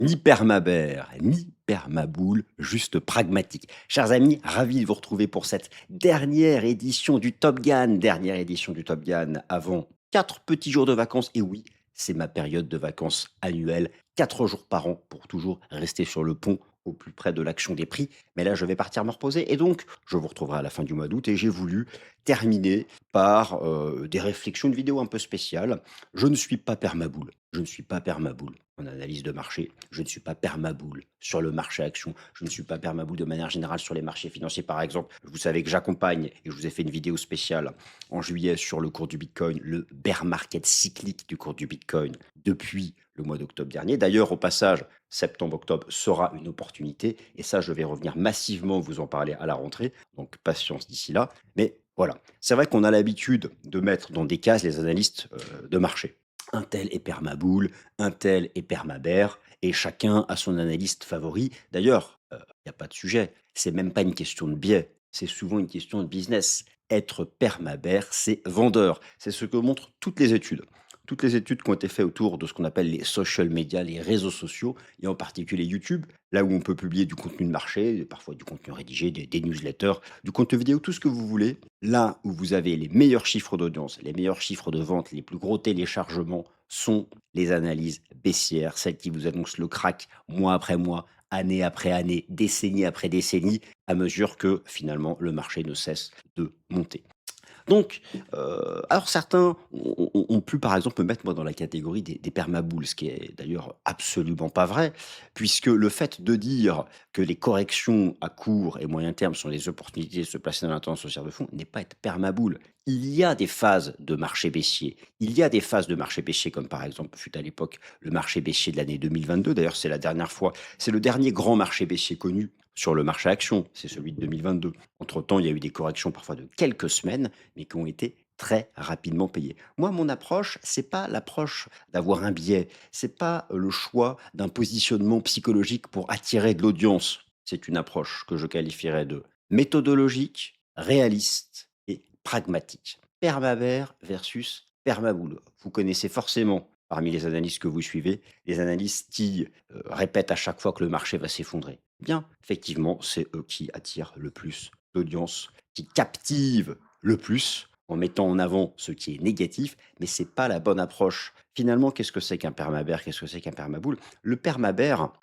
Ni permabère, ni permaboule, juste pragmatique. Chers amis, ravi de vous retrouver pour cette dernière édition du Top Gun. Dernière édition du Top Gun avant 4 petits jours de vacances. Et oui, c'est ma période de vacances annuelle. 4 jours par an pour toujours rester sur le pont au plus près de l'action des prix. Mais là, je vais partir me reposer. Et donc, je vous retrouverai à la fin du mois d'août. Et j'ai voulu terminer par des réflexions, une vidéo un peu spéciale. Je ne suis pas permaboule. Je ne suis pas permaboule en analyse de marché. Je ne suis pas permaboule sur le marché action. Je ne suis pas permaboule de manière générale sur les marchés financiers, par exemple. Vous savez que j'accompagne, et je vous ai fait une vidéo spéciale en juillet sur le cours du Bitcoin, le bear market cyclique du cours du Bitcoin depuis le mois d'octobre dernier. D'ailleurs, au passage, septembre-octobre sera une opportunité. Et ça, je vais revenir massivement vous en parler à la rentrée. Donc, patience d'ici là. Mais voilà, c'est vrai qu'on a l'habitude de mettre dans des cases les analystes de marché. Un tel est permaboule, un tel est permabère, et chacun a son analyste favori. D'ailleurs, il n'y a pas de sujet, c'est même pas une question de biais, c'est souvent une question de business. Être permabère, c'est vendeur. C'est ce que montrent toutes les études. Toutes les études qui ont été faites autour de ce qu'on appelle les social media, les réseaux sociaux, et en particulier YouTube, là où on peut publier du contenu de marché, parfois du contenu rédigé, des newsletters, du contenu vidéo, tout ce que vous voulez. Là où vous avez les meilleurs chiffres d'audience, les meilleurs chiffres de vente, les plus gros téléchargements sont les analyses baissières, celles qui vous annoncent le crack mois après mois, année après année, décennie après décennie, à mesure que finalement le marché ne cesse de monter. Donc, alors certains ont pu, par exemple, me mettre moi dans la catégorie des permaboules, ce qui est d'ailleurs absolument pas vrai, puisque le fait de dire que les corrections à court et moyen terme sont des opportunités de se placer dans la tendance haussière de fond n'est pas être permaboule. Il y a des phases de marché baissier. Il y a des phases de marché baissier, comme par exemple fut à l'époque le marché baissier de l'année 2022. D'ailleurs, c'est la dernière fois, c'est le dernier grand marché baissier connu sur le marché action, c'est celui de 2022. Entre-temps, il y a eu des corrections parfois de quelques semaines, mais qui ont été très rapidement payées. Moi, mon approche, c'est pas l'approche d'avoir un biais, c'est pas le choix d'un positionnement psychologique pour attirer de l'audience. C'est une approche que je qualifierais de méthodologique, réaliste et pragmatique. Permavert versus permaboule. Vous connaissez forcément parmi les analystes que vous suivez, les analystes qui répètent à chaque fois que le marché va s'effondrer. Eh bien, effectivement, c'est eux qui attirent le plus d'audience, qui captivent le plus en mettant en avant ce qui est négatif, mais c'est pas la bonne approche. Finalement, qu'est-ce que c'est qu'un permabère? Qu'est-ce que c'est qu'un permaboule? Le permabère,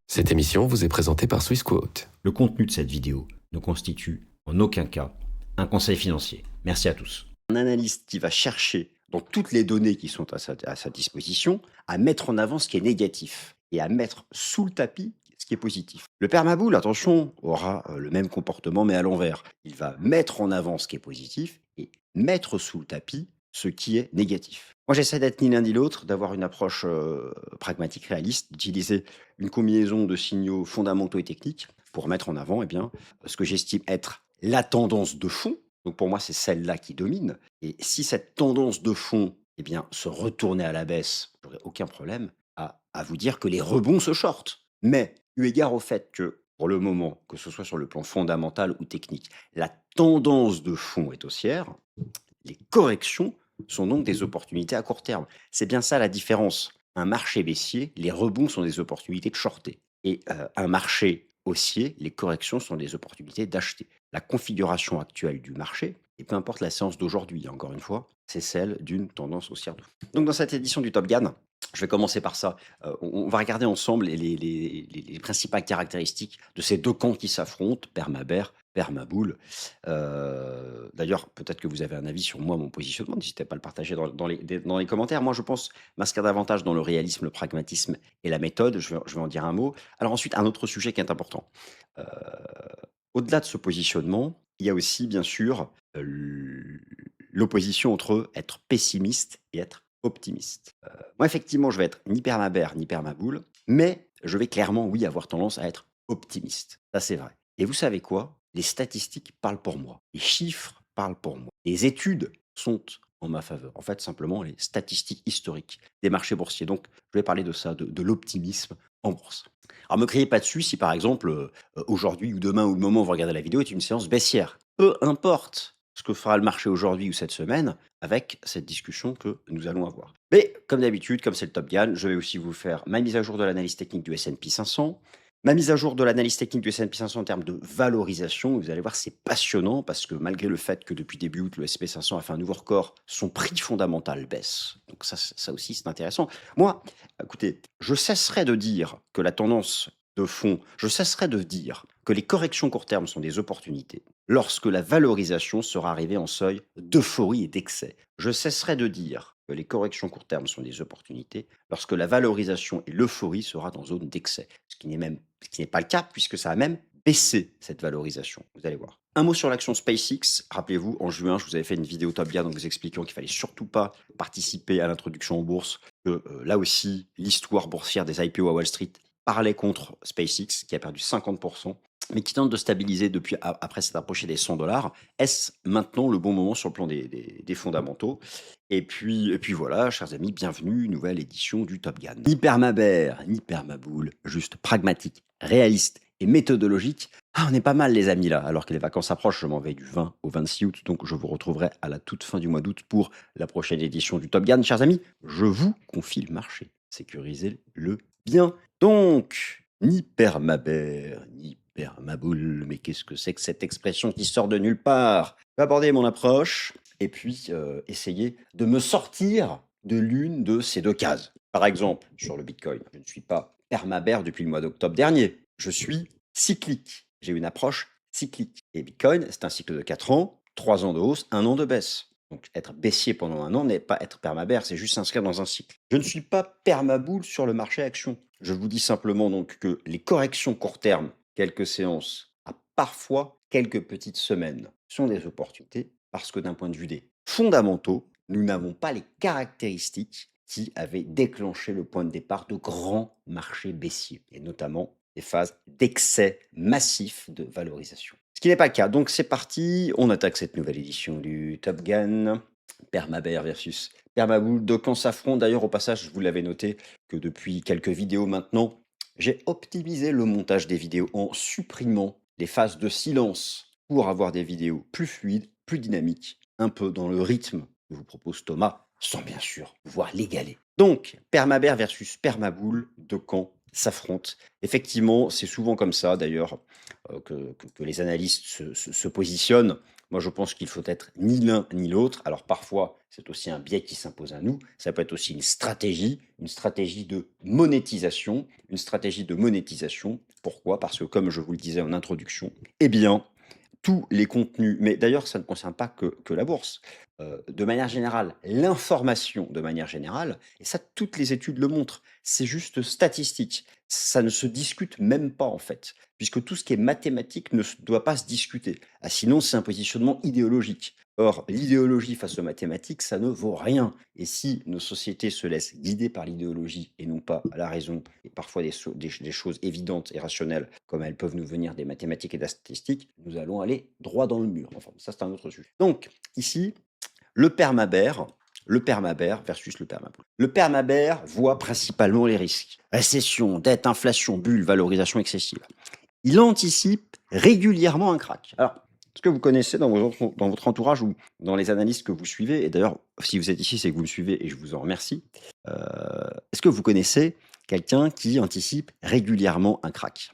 Cette émission vous est présentée par Swissquote. le contenu de cette vidéo ne constitue en aucun cas un conseil financier. Merci à tous. Un analyste qui va chercher dans toutes les données qui sont à sa disposition à mettre en avant ce qui est négatif et à mettre sous le tapis ce qui est positif. Le permaboule, attention, aura le même comportement mais à l'envers. Il va mettre en avant ce qui est positif et mettre sous le tapis ce qui est négatif. Moi, j'essaie d'être ni l'un ni l'autre, d'avoir une approche pragmatique, réaliste, d'utiliser une combinaison de signaux fondamentaux et techniques pour mettre en avant ce que j'estime être la tendance de fond. Donc pour moi, c'est celle-là qui domine. Et si cette tendance de fond se retournait à la baisse, j'aurais aucun problème à vous dire que les rebonds se shortent. Mais eu égard au fait que, pour le moment, que ce soit sur le plan fondamental ou technique, la tendance de fond est haussière, les corrections sont donc des opportunités à court terme. C'est bien ça la différence. Un marché baissier, les rebonds sont des opportunités de shorter. Et un marché haussier, les corrections sont des opportunités d'acheter. La configuration actuelle du marché, et peu importe la séance d'aujourd'hui, encore une fois, c'est celle d'une tendance haussière. Donc dans cette édition du Top Gun, je vais commencer par ça. On va regarder ensemble les principales caractéristiques de ces deux camps qui s'affrontent, permabère, permaboule. D'ailleurs, peut-être que vous avez un avis sur moi, mon positionnement. N'hésitez pas à le partager dans les commentaires. Moi, je pense m'inscrire davantage dans le réalisme, le pragmatisme et la méthode. Je vais en dire un mot. Alors ensuite, un autre sujet qui est important. Euh, Au-delà de ce positionnement, il y a aussi, bien sûr, l'opposition entre être pessimiste et être optimiste. Moi, effectivement, je vais être ni permabère ni permaboule, mais je vais clairement, oui, avoir tendance à être optimiste. Ça, c'est vrai. Et vous savez quoi? Les statistiques parlent pour moi. Les chiffres parlent pour moi. Les études sont en ma faveur. En fait, simplement les statistiques historiques des marchés boursiers. Donc, je vais parler de ça, de l'optimisme en bourse. Alors, me criez pas dessus si, par exemple, aujourd'hui ou demain ou le moment où vous regardez la vidéo est une séance baissière. peu importe ce que fera le marché aujourd'hui ou cette semaine avec cette discussion que nous allons avoir. Mais comme d'habitude, comme c'est le Top Gun, je vais aussi vous faire ma mise à jour de l'analyse technique du S&P 500, ma mise à jour de l'analyse technique du S&P 500 en termes de valorisation. Vous allez voir, c'est passionnant parce que malgré le fait que depuis début août, le S&P 500 a fait un nouveau record, son prix fondamental baisse. Donc ça aussi, c'est intéressant. Moi, écoutez, je cesserai de dire que la tendance de fond, je cesserai de dire que les corrections court terme sont des opportunités lorsque la valorisation sera arrivée en seuil d'euphorie et d'excès. Je cesserai de dire que les corrections court terme sont des opportunités lorsque la valorisation et l'euphorie sera dans zone d'excès. Ce qui n'est pas le cas puisque ça a même baissé cette valorisation. Vous allez voir. Un mot sur l'action SpaceX. Rappelez-vous, en juin, je vous avais fait une vidéo Top Gun en vous expliquant qu'il fallait surtout pas participer à l'introduction en bourse. Que là aussi, l'histoire boursière des IPO à Wall Street parlait contre SpaceX, qui a perdu 50%, mais qui tente de stabiliser depuis après s'être approché des 100 dollars. Est-ce maintenant le bon moment sur le plan des fondamentaux? Et puis voilà, chers amis, bienvenue, nouvelle édition du Top Gun. Ni permabère, ni permaboule, juste pragmatique, réaliste et méthodologique. Ah, on est pas mal les amis là, alors que les vacances approchent, je m'en vais du 20 au 26 août, donc je vous retrouverai à la toute fin du mois d'août pour la prochaine édition du Top Gun. Chers amis, je vous confie le marché, sécurisez-le bien. Donc, ni permabère, ni permaboule, mais qu'est-ce que c'est que cette expression qui sort de nulle part? Je vais aborder mon approche et puis essayer de me sortir de l'une de ces deux cases. Par exemple, sur le Bitcoin, je ne suis pas permabère depuis le mois d'octobre dernier, je suis cyclique. J'ai une approche cyclique. Et Bitcoin, c'est un cycle de 4 ans, 3 ans de hausse, 1 an de baisse. Donc être baissier pendant 1 an n'est pas être permabère, c'est juste s'inscrire dans un cycle. Je ne suis pas permaboule sur le marché action. Je vous dis simplement donc que les corrections court terme, quelques séances, à parfois quelques petites semaines, sont des opportunités parce que d'un point de vue des fondamentaux, nous n'avons pas les caractéristiques qui avaient déclenché le point de départ de grands marchés baissiers, et notamment des phases d'excès massif de valorisation. Ce qui n'est pas le cas. Donc c'est parti, on attaque cette nouvelle édition du Top Gun. Permabère versus Permaboule. Deux camps s'affrontent. D'ailleurs, au passage, vous l'avez noté que depuis quelques vidéos maintenant, j'ai optimisé le montage des vidéos en supprimant les phases de silence pour avoir des vidéos plus fluides, plus dynamiques, un peu dans le rythme que vous propose Thomas, sans bien sûr pouvoir l'égaler. Donc, Permabère versus Permaboule, deux camps s'affrontent. Effectivement, c'est souvent comme ça d'ailleurs que les analystes se positionnent. Moi, je pense qu'il faut être ni l'un ni l'autre. Alors parfois, c'est aussi un biais qui s'impose à nous. Ça peut être aussi une stratégie de monétisation. Une stratégie de monétisation. Pourquoi? Parce que comme je vous le disais en introduction, eh bien, tous les contenus, mais d'ailleurs ça ne concerne pas que la bourse, de manière générale, l'information de manière générale, et ça toutes les études le montrent, c'est juste statistique. Ça ne se discute même pas en fait, puisque tout ce qui est mathématique ne doit pas se discuter. Ah, sinon c'est un positionnement idéologique. Or, l'idéologie face aux mathématiques, ça ne vaut rien. Et si nos sociétés se laissent guider par l'idéologie et non pas à la raison, et parfois des choses évidentes et rationnelles, comme elles peuvent nous venir des mathématiques et de la statistique, nous allons aller droit dans le mur. Enfin, ça c'est un autre sujet. Donc, ici, le permabère versus le permaboule. Le permabère voit principalement les risques. Récession, dette, inflation, bulle, valorisation excessive. Il anticipe régulièrement un crack. Alors, est-ce que vous connaissez dans votre entourage ou dans les analystes que vous suivez, et d'ailleurs, si vous êtes ici, c'est que vous me suivez et je vous en remercie, est-ce que vous connaissez quelqu'un qui anticipe régulièrement un crack?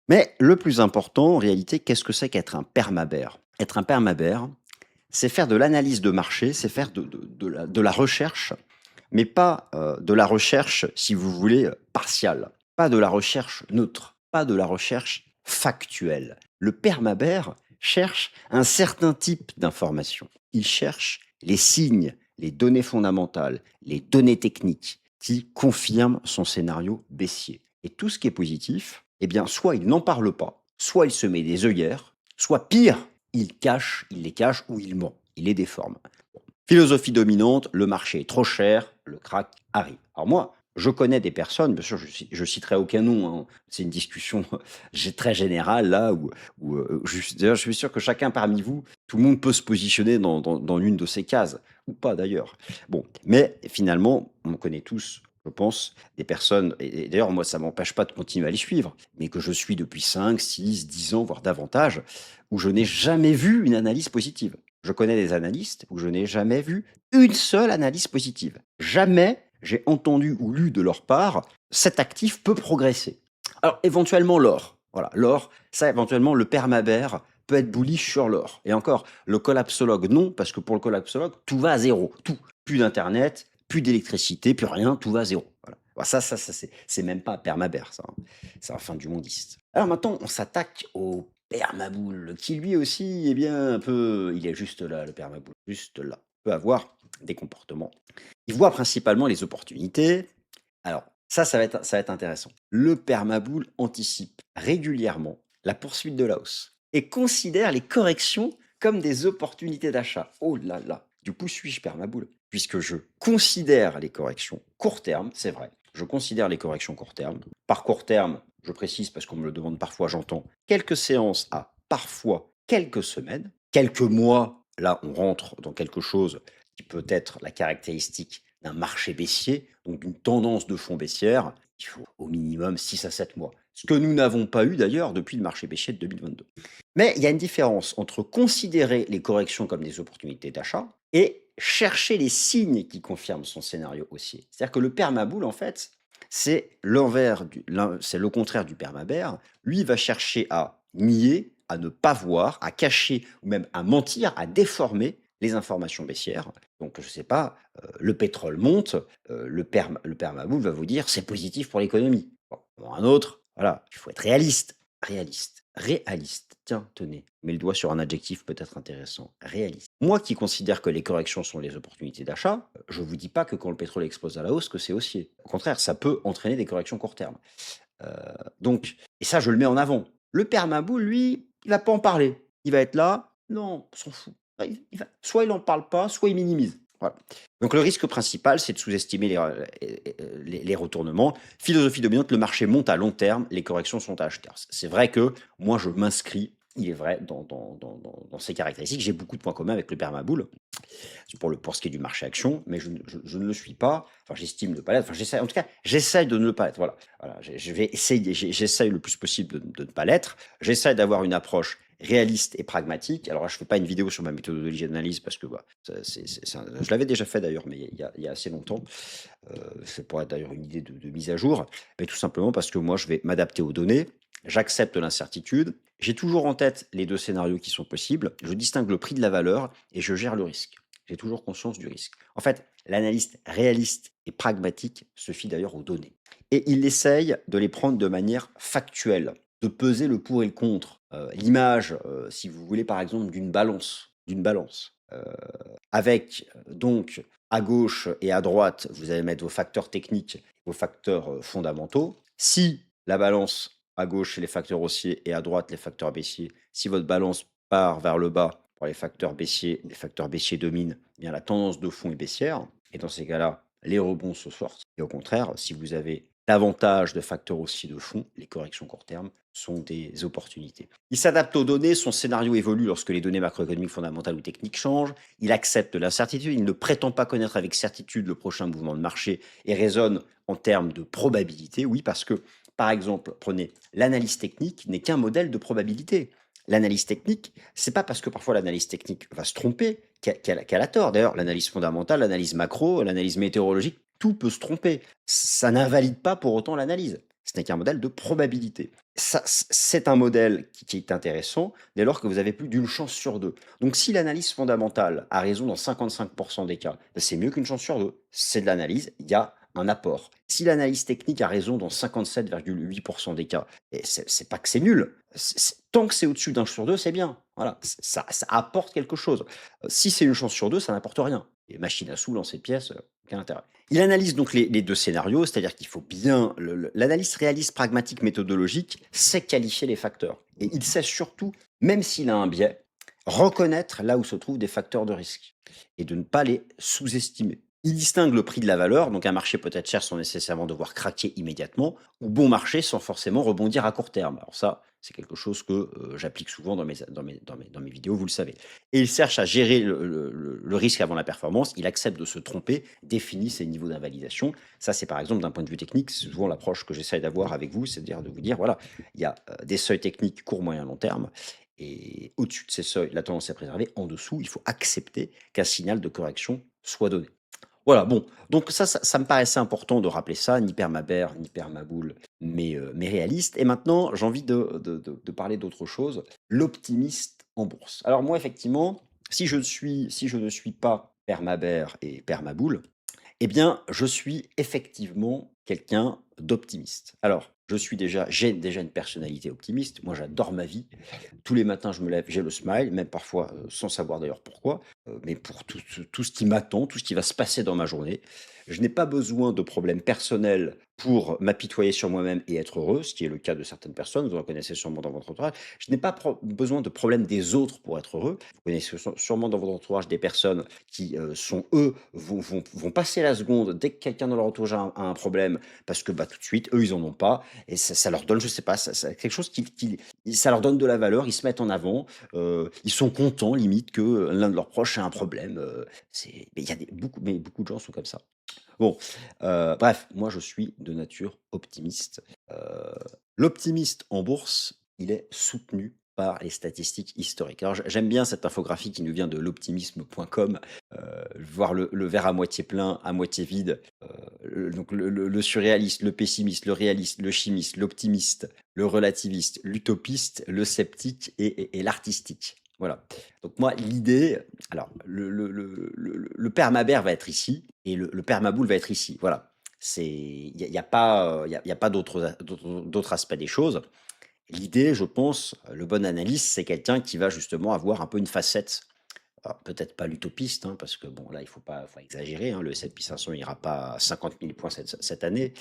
Mais le plus important, en réalité, qu'est-ce que c'est qu'être un permabère? Être un permabère, c'est faire de l'analyse de marché, c'est faire de la recherche, mais pas de la recherche, si vous voulez, partiale, pas de la recherche neutre, pas de la recherche factuelle. Le permabère cherche un certain type d'information. Il cherche les signes, les données fondamentales, les données techniques qui confirment son scénario baissier. Et tout ce qui est positif, eh bien, soit il n'en parle pas, soit il se met des œillères, soit pire, il les cache ou il ment, il les déforme. Bon. Philosophie dominante, le marché est trop cher, le crack arrive. Alors moi, je connais des personnes, bien sûr, je citerai aucun nom, hein, c'est une discussion très générale là, d'ailleurs, je suis sûr que chacun parmi vous, tout le monde peut se positionner dans l'une de ces cases, ou pas d'ailleurs. Bon, mais finalement, on connaît tous, je pense, des personnes, et d'ailleurs, moi, ça ne m'empêche pas de continuer à les suivre, mais que je suis depuis 5, 6, 10 ans, voire davantage, où je n'ai jamais vu une analyse positive. Je connais des analystes où je n'ai jamais vu une seule analyse positive. Jamais j'ai entendu ou lu de leur part, cet actif peut progresser. Alors, éventuellement, l'or. Voilà, l'or, ça, éventuellement, le permabère peut être bullish sur l'or. Et encore, le collapsologue, non, parce que pour le collapsologue, tout va à zéro. Tout. Plus d'Internet, plus d'électricité, plus rien, tout va à zéro. Voilà. Bon, ça c'est même pas permabère, ça, hein. C'est la fin du mondiste. Alors maintenant, on s'attaque au permaboule, qui lui aussi, eh bien, un peu, il est juste là, le permaboule, juste là. Il peut avoir des comportements. Il voit principalement les opportunités. Alors, ça va être intéressant. Le permaboule anticipe régulièrement la poursuite de la hausse et considère les corrections comme des opportunités d'achat. Oh là là! Du coup, suis-je permaboule? Puisque je considère les corrections court terme, c'est vrai. Je considère les corrections court terme. Par court terme, je précise parce qu'on me le demande parfois, j'entends quelques séances à parfois quelques semaines, quelques mois. Là, on rentre dans quelque chose qui peut être la caractéristique d'un marché baissier, donc d'une tendance de fond baissière. Il faut au minimum 6 à 7 mois. Ce que nous n'avons pas eu d'ailleurs depuis le marché baissier de 2022. Mais il y a une différence entre considérer les corrections comme des opportunités d'achat et chercher les signes qui confirment son scénario haussier. C'est-à-dire que le permaboule, en fait, c'est c'est le contraire du permabère. Lui, il va chercher à nier, à ne pas voir, à cacher ou même à mentir, à déformer les informations baissières. Donc, je ne sais pas, le pétrole monte, le permaboule va vous dire c'est positif pour l'économie. Bon, un autre, voilà, il faut être réaliste. Réaliste. Réaliste. Tiens, tenez, mets le doigt sur un adjectif peut-être intéressant. Réaliste. Moi qui considère que les corrections sont les opportunités d'achat, je ne vous dis pas que quand le pétrole explose à la hausse, que c'est haussier. Au contraire, ça peut entraîner des corrections court terme. Donc, et ça, je le mets en avant. Le permaboule, lui, il va pas en parler. Il va être là, non, on s'en fout. Soit il n'en parle pas, soit il minimise. Voilà. Donc le risque principal, c'est de sous-estimer les retournements. Philosophie dominante, le marché monte à long terme, les corrections sont à acheter. C'est vrai que moi, je m'inscris, il est vrai, dans ces caractéristiques. J'ai beaucoup de points communs avec le permaboule pour ce qui est du marché action, mais je ne le suis pas. Enfin, j'estime ne pas l'être. Enfin, j'essaie, en tout cas, j'essaie de ne pas l'être. Voilà, je vais essayer, j'essaie le plus possible de ne pas l'être. J'essaie d'avoir une approche réaliste et pragmatique. Alors là, je ne fais pas une vidéo sur ma méthodologie d'analyse parce que je l'avais déjà fait d'ailleurs, mais il y a assez longtemps. C'est pour être d'ailleurs une idée de mise à jour, mais tout simplement parce que moi, je vais m'adapter aux données. J'accepte l'incertitude. J'ai toujours en tête les deux scénarios qui sont possibles. Je distingue le prix de la valeur et je gère le risque. J'ai toujours conscience du risque. En fait, l'analyste réaliste et pragmatique se fie d'ailleurs aux données. Et il essaye de les prendre de manière factuelle, de peser le pour et le contre. L'image, si vous voulez, par exemple, d'une balance. Avec donc à gauche et à droite, vous allez mettre vos facteurs techniques, vos facteurs fondamentaux. Si la balance à gauche, c'est les facteurs haussiers et à droite, les facteurs baissiers, si votre balance part vers le bas pour les facteurs baissiers dominent, eh bien la tendance de fond est baissière. Et dans ces cas-là, les rebonds se sortent. Et au contraire, si vous avez davantage de facteurs haussiers de fond, les corrections court terme sont des opportunités. Il s'adapte aux données, son scénario évolue lorsque les données macroéconomiques fondamentales ou techniques changent, il accepte l'incertitude, il ne prétend pas connaître avec certitude le prochain mouvement de marché et raisonne en termes de probabilité, oui, parce que, par exemple, prenez l'analyse technique n'est qu'un modèle de probabilité. L'analyse technique, c'est pas parce que parfois l'analyse technique va se tromper qu'elle a tort. D'ailleurs, l'analyse fondamentale, l'analyse macro, l'analyse météorologique, tout peut se tromper. Ça n'invalide pas pour autant l'analyse. Ce n'est qu'un modèle de probabilité. C'est un modèle qui est intéressant dès lors que vous avez plus d'une chance sur deux. Donc si l'analyse fondamentale a raison dans 55% des cas, ben, c'est mieux qu'une chance sur deux. C'est de l'analyse, il y a un apport. Si l'analyse technique a raison dans 57,8% des cas, et c'est pas que c'est nul, tant que c'est au-dessus d'un sur deux, c'est bien. Voilà, ça apporte quelque chose. Si c'est une chance sur deux, ça n'apporte rien. Et machine à sous, lancer de pièces, aucun intérêt. Il analyse donc les deux scénarios, c'est-à-dire qu'il faut bien. L'analyse réaliste, pragmatique, méthodologique sait qualifier les facteurs. Et il sait surtout, même s'il a un biais, reconnaître là où se trouvent des facteurs de risque et de ne pas les sous-estimer. Il distingue le prix de la valeur, donc un marché peut être cher sans nécessairement devoir craquer immédiatement, ou bon marché sans forcément rebondir à court terme. Alors ça, c'est quelque chose que j'applique souvent dans mes vidéos, vous le savez. Et il cherche à gérer le risque avant la performance, il accepte de se tromper, définit ses niveaux d'invalidation. Ça, c'est par exemple d'un point de vue technique, c'est souvent l'approche que j'essaie d'avoir avec vous, c'est-à-dire de vous dire, voilà, il y a des seuils techniques court, moyen, long terme, Et au-dessus de ces seuils, la tendance est préservée. En dessous, il faut accepter qu'un signal de correction soit donné. Voilà, bon, donc ça me paraissait important de rappeler ça, ni permabère, ni permaboule, mais réaliste. Et maintenant, j'ai envie de parler d'autre chose, l'optimiste en bourse. Alors moi, effectivement, si je ne suis pas permabère et permaboule, eh bien, je suis effectivement quelqu'un d'optimiste. Alors, j'ai déjà une personnalité optimiste. Moi, j'adore ma vie. Tous les matins, je me lève, j'ai le smile, même parfois sans savoir d'ailleurs pourquoi, mais pour tout ce qui m'attend, tout ce qui va se passer dans ma journée. Je n'ai pas besoin de problèmes personnels pour m'apitoyer sur moi-même et être heureux, ce qui est le cas de certaines personnes, vous en connaissez sûrement dans votre entourage. Je n'ai pas besoin de problèmes des autres pour être heureux. Vous connaissez sûrement dans votre entourage des personnes qui sont, eux, vont passer la seconde dès que quelqu'un dans leur entourage a un problème, parce que bah, tout de suite, eux, ils en ont pas, et ça leur donne, je sais pas, quelque chose ça leur donne de la valeur, ils se mettent en avant, ils sont contents limite que l'un de leurs proches ait un problème. Mais il y a beaucoup de gens sont comme ça. Bon, bref, moi je suis de nature optimiste. Heu, L'optimiste en bourse, il est soutenu par les statistiques historiques. Alors j'aime bien cette infographie qui nous vient de l'optimisme.com, voir le verre à moitié plein, à moitié vide, donc le surréaliste, le pessimiste, le réaliste, le chimiste, l'optimiste, le relativiste, l'utopiste, le sceptique et l'artistique. Voilà. Donc moi l'idée, alors le permabère va être ici et le permaboule va être ici. Voilà. Il y a pas, il y a pas d'autres aspects des choses. L'idée, je pense, le bon analyste, c'est quelqu'un qui va justement avoir un peu une facette, alors peut-être pas l'utopiste, hein, parce que bon là, faut exagérer, hein, le S&P 500 ira pas à 50 000 points cette année.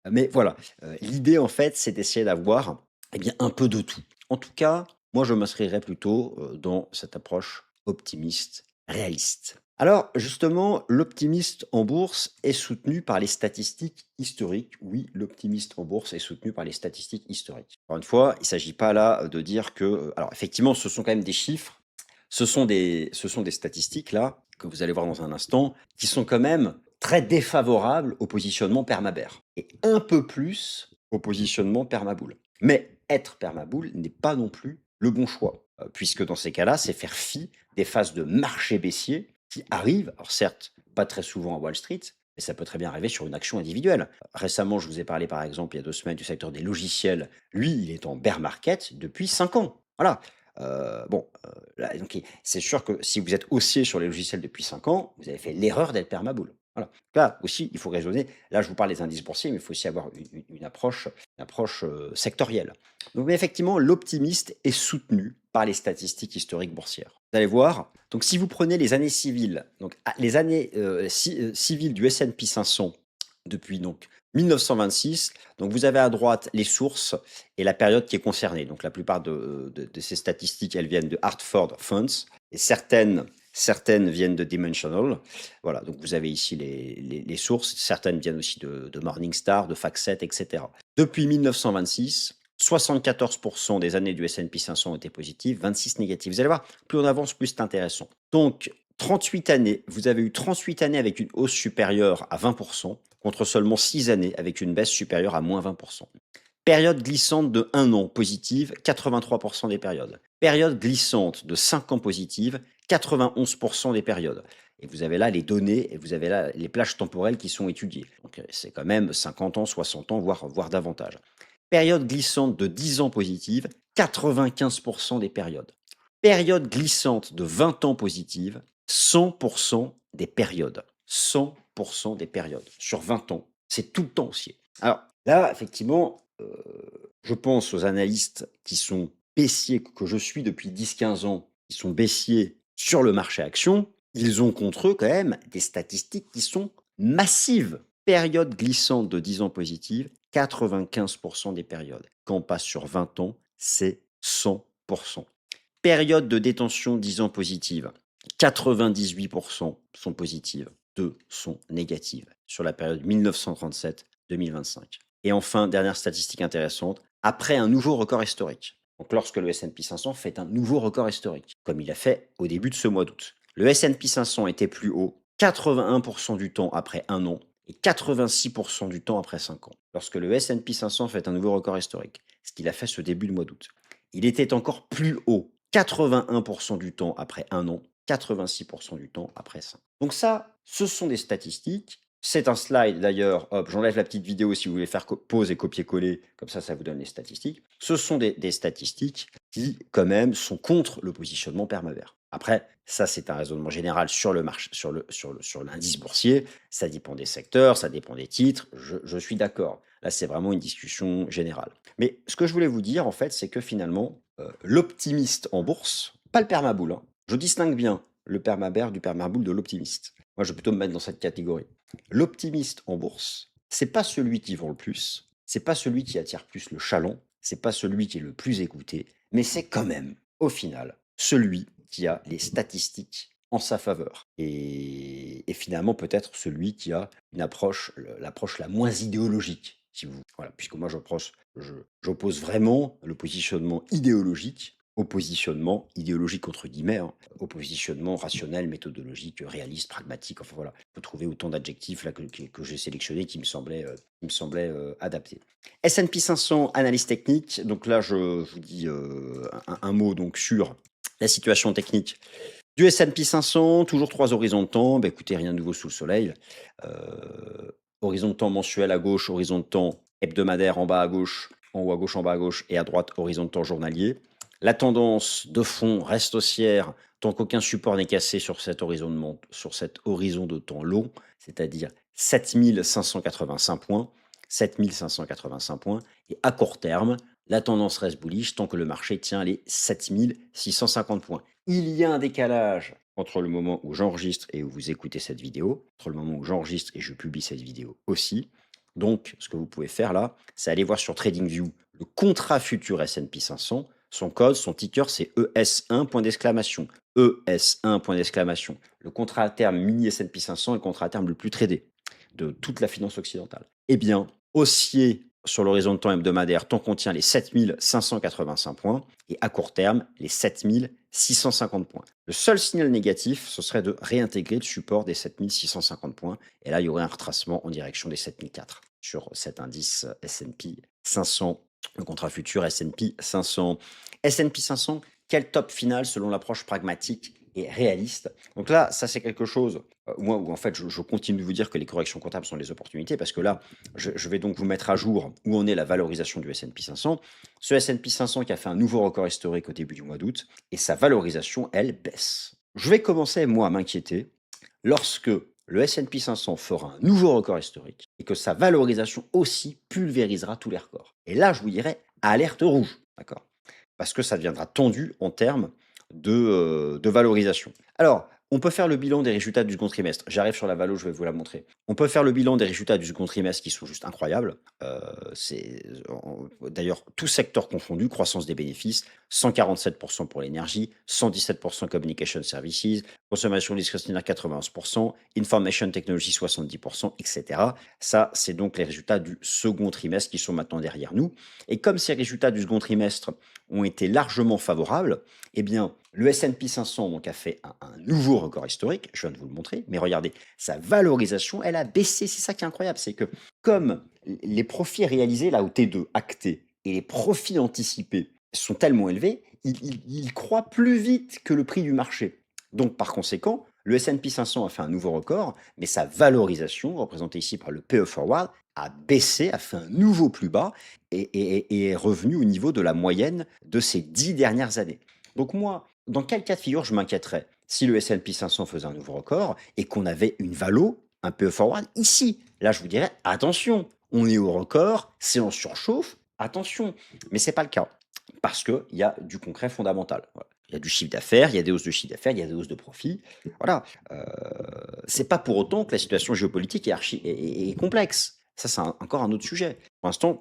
Mais voilà, l'idée en fait, c'est d'essayer d'avoir, eh bien, un peu de tout. En tout cas, moi je m'inscrirais plutôt, dans cette approche optimiste, réaliste. Alors justement, l'optimiste en bourse est soutenu par les statistiques historiques. Oui, l'optimiste en bourse est soutenu par les statistiques historiques. Encore une fois, il ne s'agit pas là de dire que, alors effectivement, ce sont quand même des chiffres, ce sont des statistiques là, que vous allez voir dans un instant, qui sont quand même très défavorables au positionnement permabère et un peu plus au positionnement permaboule. Mais être permaboule n'est pas non plus le bon choix, puisque dans ces cas-là, c'est faire fi des phases de marché baissier qui arrivent, alors certes, pas très souvent à Wall Street, mais ça peut très bien arriver sur une action individuelle. Récemment, je vous ai parlé par exemple il y a 2 semaines du secteur des logiciels. Lui, il est en bear market depuis 5 ans. Voilà. Bon, là, donc c'est sûr que si vous êtes haussier sur les logiciels depuis 5 ans, vous avez fait l'erreur d'être permaboule. Voilà. Là aussi, il faut raisonner. Là, je vous parle des indices boursiers, mais il faut aussi avoir une approche sectorielle. Donc, mais effectivement, l'optimiste est soutenu par les statistiques historiques boursières. Vous allez voir. Donc, si vous prenez les années civiles, donc les années civiles du S&P 500 depuis donc 1926, donc vous avez à droite les sources et la période qui est concernée. Donc la plupart de ces statistiques, elles viennent de Hartford Funds et certaines viennent de Dimensional. Voilà, donc vous avez ici les sources. Certaines viennent aussi de Morningstar, de FactSet, etc. Depuis 1926, 74% des années du S&P 500 étaient positives, 26 négatives. Vous allez voir, plus on avance, plus c'est intéressant. Donc, 38 années, vous avez eu 38 années avec une hausse supérieure à 20%, contre seulement 6 années avec une baisse supérieure à moins 20%. Période glissante de 1 an positive, 83% des périodes. Période glissante de 5 ans positive, 91% des périodes. Et vous avez là les données et vous avez là les plages temporelles qui sont étudiées. Donc c'est quand même 50 ans, 60 ans, voire davantage. Période glissante de 10 ans positive, 95% des périodes. Période glissante de 20 ans positive, 100% des périodes. 100% des périodes. Sur 20 ans, c'est tout le temps haussier. Alors là, effectivement, je pense aux analystes qui sont baissiers, que je suis depuis 10-15 ans, qui sont baissiers sur le marché action. Ils ont contre eux quand même des statistiques qui sont massives. Période glissante de 10 ans positive, 95% des périodes. Quand on passe sur 20 ans, c'est 100%. Période de détention 10 ans positive, 98% sont positives, 2 sont négatives sur la période 1937-2025. Et enfin, dernière statistique intéressante, après un nouveau record historique. Donc lorsque le S&P 500 fait un nouveau record historique, comme il a fait au début de ce mois d'août. Le S&P 500 était plus haut 81% du temps après un an et 86% du temps après 5 ans. Lorsque le S&P 500 fait un nouveau record historique, ce qu'il a fait ce début de mois d'août. Il était encore plus haut 81% du temps après un an, 86% du temps après 5. Donc ça, ce sont des statistiques. C'est un slide d'ailleurs, hop, j'enlève la petite vidéo si vous voulez faire pause et copier-coller, comme ça vous donne les statistiques. Ce sont des statistiques qui, quand même, sont contre le positionnement permavert. Après, ça c'est un raisonnement général sur le marché, sur l'indice boursier. Ça dépend des secteurs, ça dépend des titres. Je suis d'accord. Là, c'est vraiment une discussion générale. Mais ce que je voulais vous dire, en fait, c'est que finalement, l'optimiste en bourse, pas le permaboule, hein. Je distingue bien le permabère du permaboule de l'optimiste. Moi, je vais plutôt me mettre dans cette catégorie. L'optimiste en bourse, c'est pas celui qui vend le plus, c'est pas celui qui attire plus le chaland, c'est pas celui qui est le plus écouté, mais c'est quand même, au final, celui qui a les statistiques en sa faveur. Et finalement, peut-être celui qui a une approche, l'approche la moins idéologique, si vous. Voilà, puisque moi, j'oppose vraiment le positionnement idéologique au positionnement idéologique entre guillemets, hein, au positionnement rationnel, méthodologique, réaliste, pragmatique. Enfin voilà, on peut trouver autant d'adjectifs là que j'ai sélectionnés qui me semblaient adaptés. S&P 500, analyse technique. Donc là, je vous dis un mot donc sur la situation technique du S&P 500. Toujours 3 horizons de temps. Bah, écoutez, rien de nouveau sous le soleil. Horizon de temps mensuel à gauche, horizon de temps hebdomadaire en bas à gauche, en haut à gauche, en bas à gauche, et à droite, horizon de temps journalier. La tendance de fond reste haussière tant qu'aucun support n'est cassé sur cet horizon de temps long, c'est-à-dire 7585 points. 7585 points. Et à court terme, la tendance reste bullish tant que le marché tient les 7650 points. Il y a un décalage entre le moment où j'enregistre et où vous écoutez cette vidéo, entre le moment où j'enregistre et je publie cette vidéo aussi. Donc, ce que vous pouvez faire là, c'est aller voir sur TradingView le contrat futur S&P 500. Son code, son ticker, c'est ES1 point d'exclamation. ES1 point d'exclamation. Le contrat à terme mini S&P 500 est le contrat à terme le plus tradé de toute la finance occidentale. Eh bien, haussier sur l'horizon de temps hebdomadaire tant qu'on tient les 7585 points et à court terme les 7650 points. Le seul signal négatif, ce serait de réintégrer le support des 7650 points et là, il y aurait un retracement en direction des 7004 sur cet indice S&P 500, le contrat futur S&P 500. S&P 500, quel top final selon l'approche pragmatique et réaliste? Donc là, ça c'est quelque chose, moi, où en fait je continue de vous dire que les corrections comptables sont les opportunités parce que là, je vais donc vous mettre à jour où en est la valorisation du S&P 500. Ce S&P 500 qui a fait un nouveau record historique au début du mois d'août et sa valorisation, elle, baisse. Je vais commencer, moi, à m'inquiéter lorsque le S&P 500 fera un nouveau record historique et que sa valorisation aussi pulvérisera tous les records. Et là, je vous dirais alerte rouge, d'accord? Parce que ça deviendra tendu en termes de valorisation. Alors, on peut faire le bilan des résultats du second trimestre. J'arrive sur la valo, je vais vous la montrer. On peut faire le bilan des résultats du second trimestre qui sont juste incroyables. D'ailleurs, tout secteur confondu, croissance des bénéfices, 147% pour l'énergie, 117% communication services, consommation discrétionnaire 91%, information technology 70%, etc. Ça, c'est donc les résultats du second trimestre qui sont maintenant derrière nous. Et comme ces résultats du second trimestre ont été largement favorables, eh bien, le S&P 500 donc, a fait un nouveau record historique, je viens de vous le montrer, mais regardez, sa valorisation, elle a baissé. C'est ça qui est incroyable, c'est que comme les profits réalisés là au T2 actés et les profits anticipés sont tellement élevés, ils croient plus vite que le prix du marché. Donc par conséquent, le S&P 500 a fait un nouveau record, mais sa valorisation, représentée ici par le PE Forward, a baissé, a fait un nouveau plus bas et est revenu au niveau de la moyenne de ces 10 dernières années. Donc moi, dans quel cas de figure je m'inquiéterais si le S&P 500 faisait un nouveau record et qu'on avait une valo, un PE Forward ici? Là, je vous dirais, attention, on est au record, c'est en surchauffe, attention. Mais c'est pas le cas parce qu'il y a du concret fondamental. Voilà. Il y a du chiffre d'affaires, il y a des hausses de chiffre d'affaires, il y a des hausses de profit. Voilà. C'est pas pour autant que la situation géopolitique est complexe. Ça, c'est encore un autre sujet. Pour l'instant,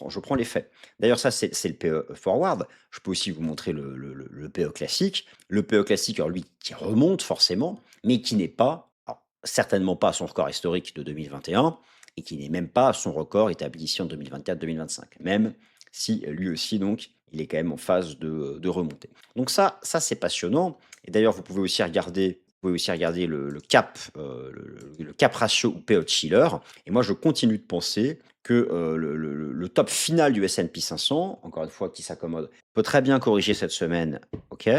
je prends les faits. D'ailleurs, ça, c'est le PE forward. Je peux aussi vous montrer le PE classique. Le PE classique, alors lui, qui remonte forcément, mais qui n'est pas, alors, certainement pas à son record historique de 2021, et qui n'est même pas à son record établi ici en 2024-2025. Même si lui aussi, donc, il est quand même en phase de remontée. Donc ça c'est passionnant. Et d'ailleurs, vous pouvez aussi regarder pouvez aussi regarder le cap, le cap ratio ou payout Shiller. Et moi, je continue de penser que le top final du S&P 500, encore une fois, qui s'accommode, peut très bien corriger cette semaine, ok,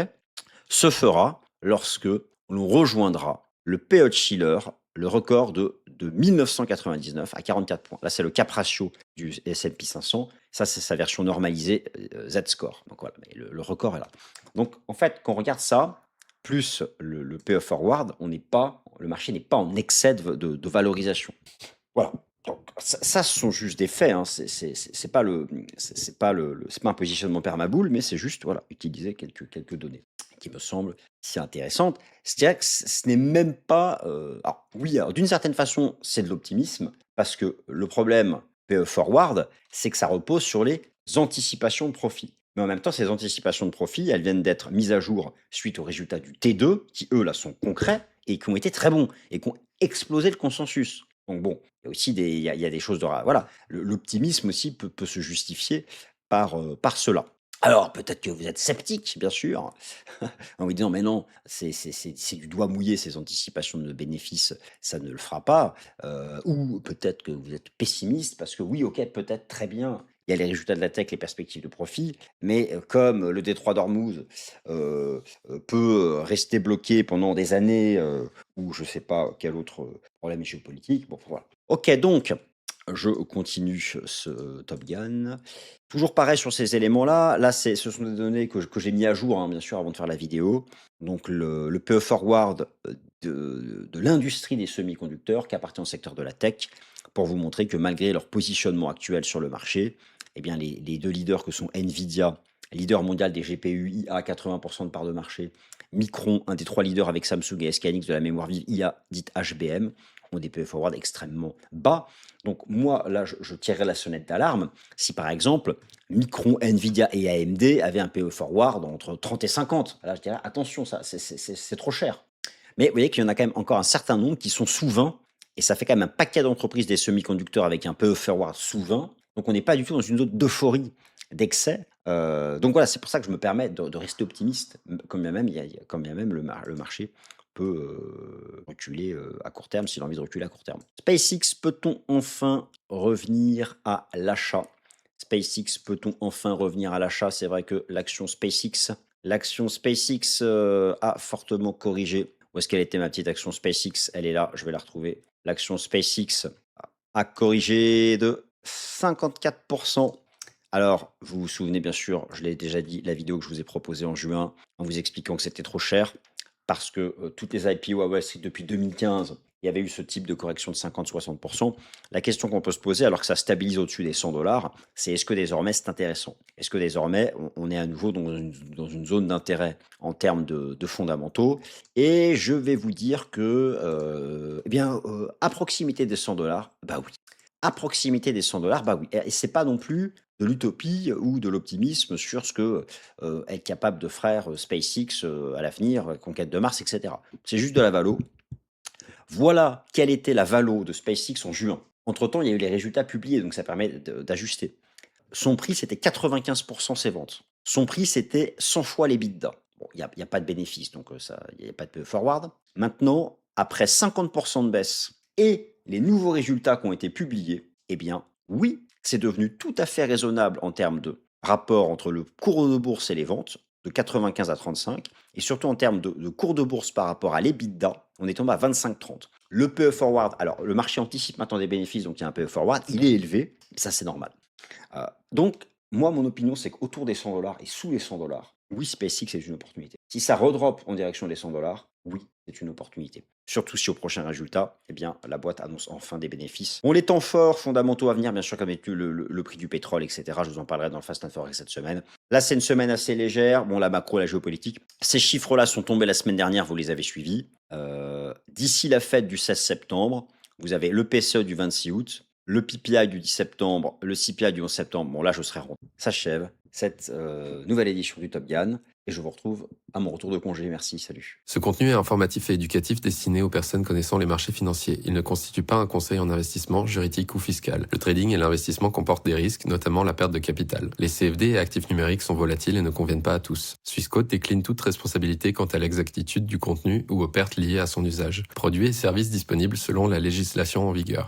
se fera lorsque l'on rejoindra le payout Shiller, le record de 1999 à 44 points. Là, c'est le cap ratio du S&P 500. Ça, c'est sa version normalisée Z-score. Donc voilà, mais le record est là. Donc en fait, quand on regarde ça, plus le payoff forward, le marché n'est pas en excès de valorisation. Voilà. Donc, ça, ce sont juste des faits. Hein. C'est pas c'est pas un positionnement permaboule, mais c'est juste voilà, utiliser quelques données qui me semblent si intéressantes. C'est-à-dire que ce n'est même pas. Alors, oui, alors, d'une certaine façon, c'est de l'optimisme, parce que le problème forward, c'est que ça repose sur les anticipations de profit. Mais en même temps, ces anticipations de profit, elles viennent d'être mises à jour suite aux résultats du T2, qui eux, là, sont concrets et qui ont été très bons et qui ont explosé le consensus. Donc bon, il y a aussi il y a des choses de voilà, l'optimisme aussi peut se justifier par cela. Alors peut-être que vous êtes sceptique, bien sûr, en vous disant: «Mais non, c'est du doigt mouillé ces anticipations de bénéfices, ça ne le fera pas». Ou peut-être que vous êtes pessimiste parce que oui, OK, peut-être très bien, il y a les résultats de la tech, les perspectives de profit, mais comme le détroit d'Ormuz, peut rester bloqué pendant des années, ou je ne sais pas quel autre, problème géopolitique, bon voilà. OK, donc je continue ce Top Gun. Toujours pareil sur ces éléments-là. Là, ce sont des données que j'ai mis à jour, hein, bien sûr, avant de faire la vidéo. Donc, le PE Forward de l'industrie des semi-conducteurs qui appartient au secteur de la tech, pour vous montrer que malgré leur positionnement actuel sur le marché, eh bien, les deux leaders que sont Nvidia, leader mondial des GPU IA, 80% de part de marché, Micron, un des trois leaders avec Samsung et SK hynix de la mémoire vive IA, dite HBM, ont des PE Forward extrêmement bas. Donc moi, là, je tirerais la sonnette d'alarme si par exemple Micron, Nvidia et AMD avaient un PE forward entre 30 et 50. Là, je dirais attention, ça, c'est trop cher. Mais vous voyez qu'il y en a quand même encore un certain nombre qui sont sous 20, et ça fait quand même un paquet d'entreprises des semi-conducteurs avec un PE forward sous 20. Donc on n'est pas du tout dans une zone d'euphorie, d'excès. Donc voilà, c'est pour ça que je me permets de rester optimiste, quand bien même, quand bien même le marché peut reculer à court terme s'il a envie de reculer à court terme. SpaceX, peut-on enfin revenir à l'achat? SpaceX, peut-on enfin revenir à l'achat? C'est vrai que l'action SpaceX a fortement corrigé. Où est-ce qu'elle était ma petite action SpaceX? Elle est là, je vais la retrouver. L'action SpaceX a corrigé de 54%. Alors, vous vous souvenez bien sûr, je l'ai déjà dit, la vidéo que je vous ai proposée en juin, en vous expliquant que c'était trop cher, parce que toutes les IPO à Wall Street depuis 2015, il y avait eu ce type de correction de 50-60%. La question qu'on peut se poser, alors que ça stabilise au-dessus des 100 dollars, c'est est-ce que désormais c'est intéressant? Est-ce que désormais on est à nouveau dans une zone d'intérêt en termes de fondamentaux? Et je vais vous dire que, eh bien, à proximité des 100 dollars, bah oui. À proximité des 100 dollars, bah oui. Et c'est pas non plus de l'utopie ou de l'optimisme sur ce que est capable de faire SpaceX à l'avenir, conquête de Mars, etc. C'est juste de la valo. Voilà quelle était la valo de SpaceX en juin. Entre-temps, il y a eu les résultats publiés, donc ça permet d'ajuster. Son prix, c'était 95% ses ventes. Son prix, c'était 100 fois les bidas. Bon, il y a pas de bénéfice, donc il y a pas de forward. Maintenant, après 50% de baisse et les nouveaux résultats qui ont été publiés, eh bien, oui, c'est devenu tout à fait raisonnable en termes de rapport entre le cours de bourse et les ventes, de 95 à 35, et surtout en termes de cours de bourse par rapport à l'EBITDA, on est tombé à 25-30. Le PE forward, alors le marché anticipe maintenant des bénéfices, donc il y a un PE forward, il est élevé, ça c'est normal. Donc, moi, mon opinion, c'est qu'autour des 100 dollars et sous les 100 dollars, oui, SpaceX est une opportunité. Si ça redrop en direction des 100 dollars, oui, c'est une opportunité. Surtout si au prochain résultat, eh bien, la boîte annonce enfin des bénéfices. On les temps forts, fondamentaux à venir, bien sûr, comme est le prix du pétrole, etc. Je vous en parlerai dans le Fast and Forex cette semaine. Là, c'est une semaine assez légère. Bon, la macro, la géopolitique. Ces chiffres-là sont tombés la semaine dernière, vous les avez suivis. D'ici la fête du 16 septembre, vous avez le PCE du 26 août, le PPI du 10 septembre, le CPI du 11 septembre. Bon, là, je serai rond. S'achève cette nouvelle édition du Top Gun. Et je vous retrouve à mon retour de congé. Merci, salut. Ce contenu est informatif et éducatif destiné aux personnes connaissant les marchés financiers. Il ne constitue pas un conseil en investissement, juridique ou fiscal. Le trading et l'investissement comportent des risques, notamment la perte de capital. Les CFD et actifs numériques sont volatiles et ne conviennent pas à tous. Swissquote décline toute responsabilité quant à l'exactitude du contenu ou aux pertes liées à son usage. Produits et services disponibles selon la législation en vigueur.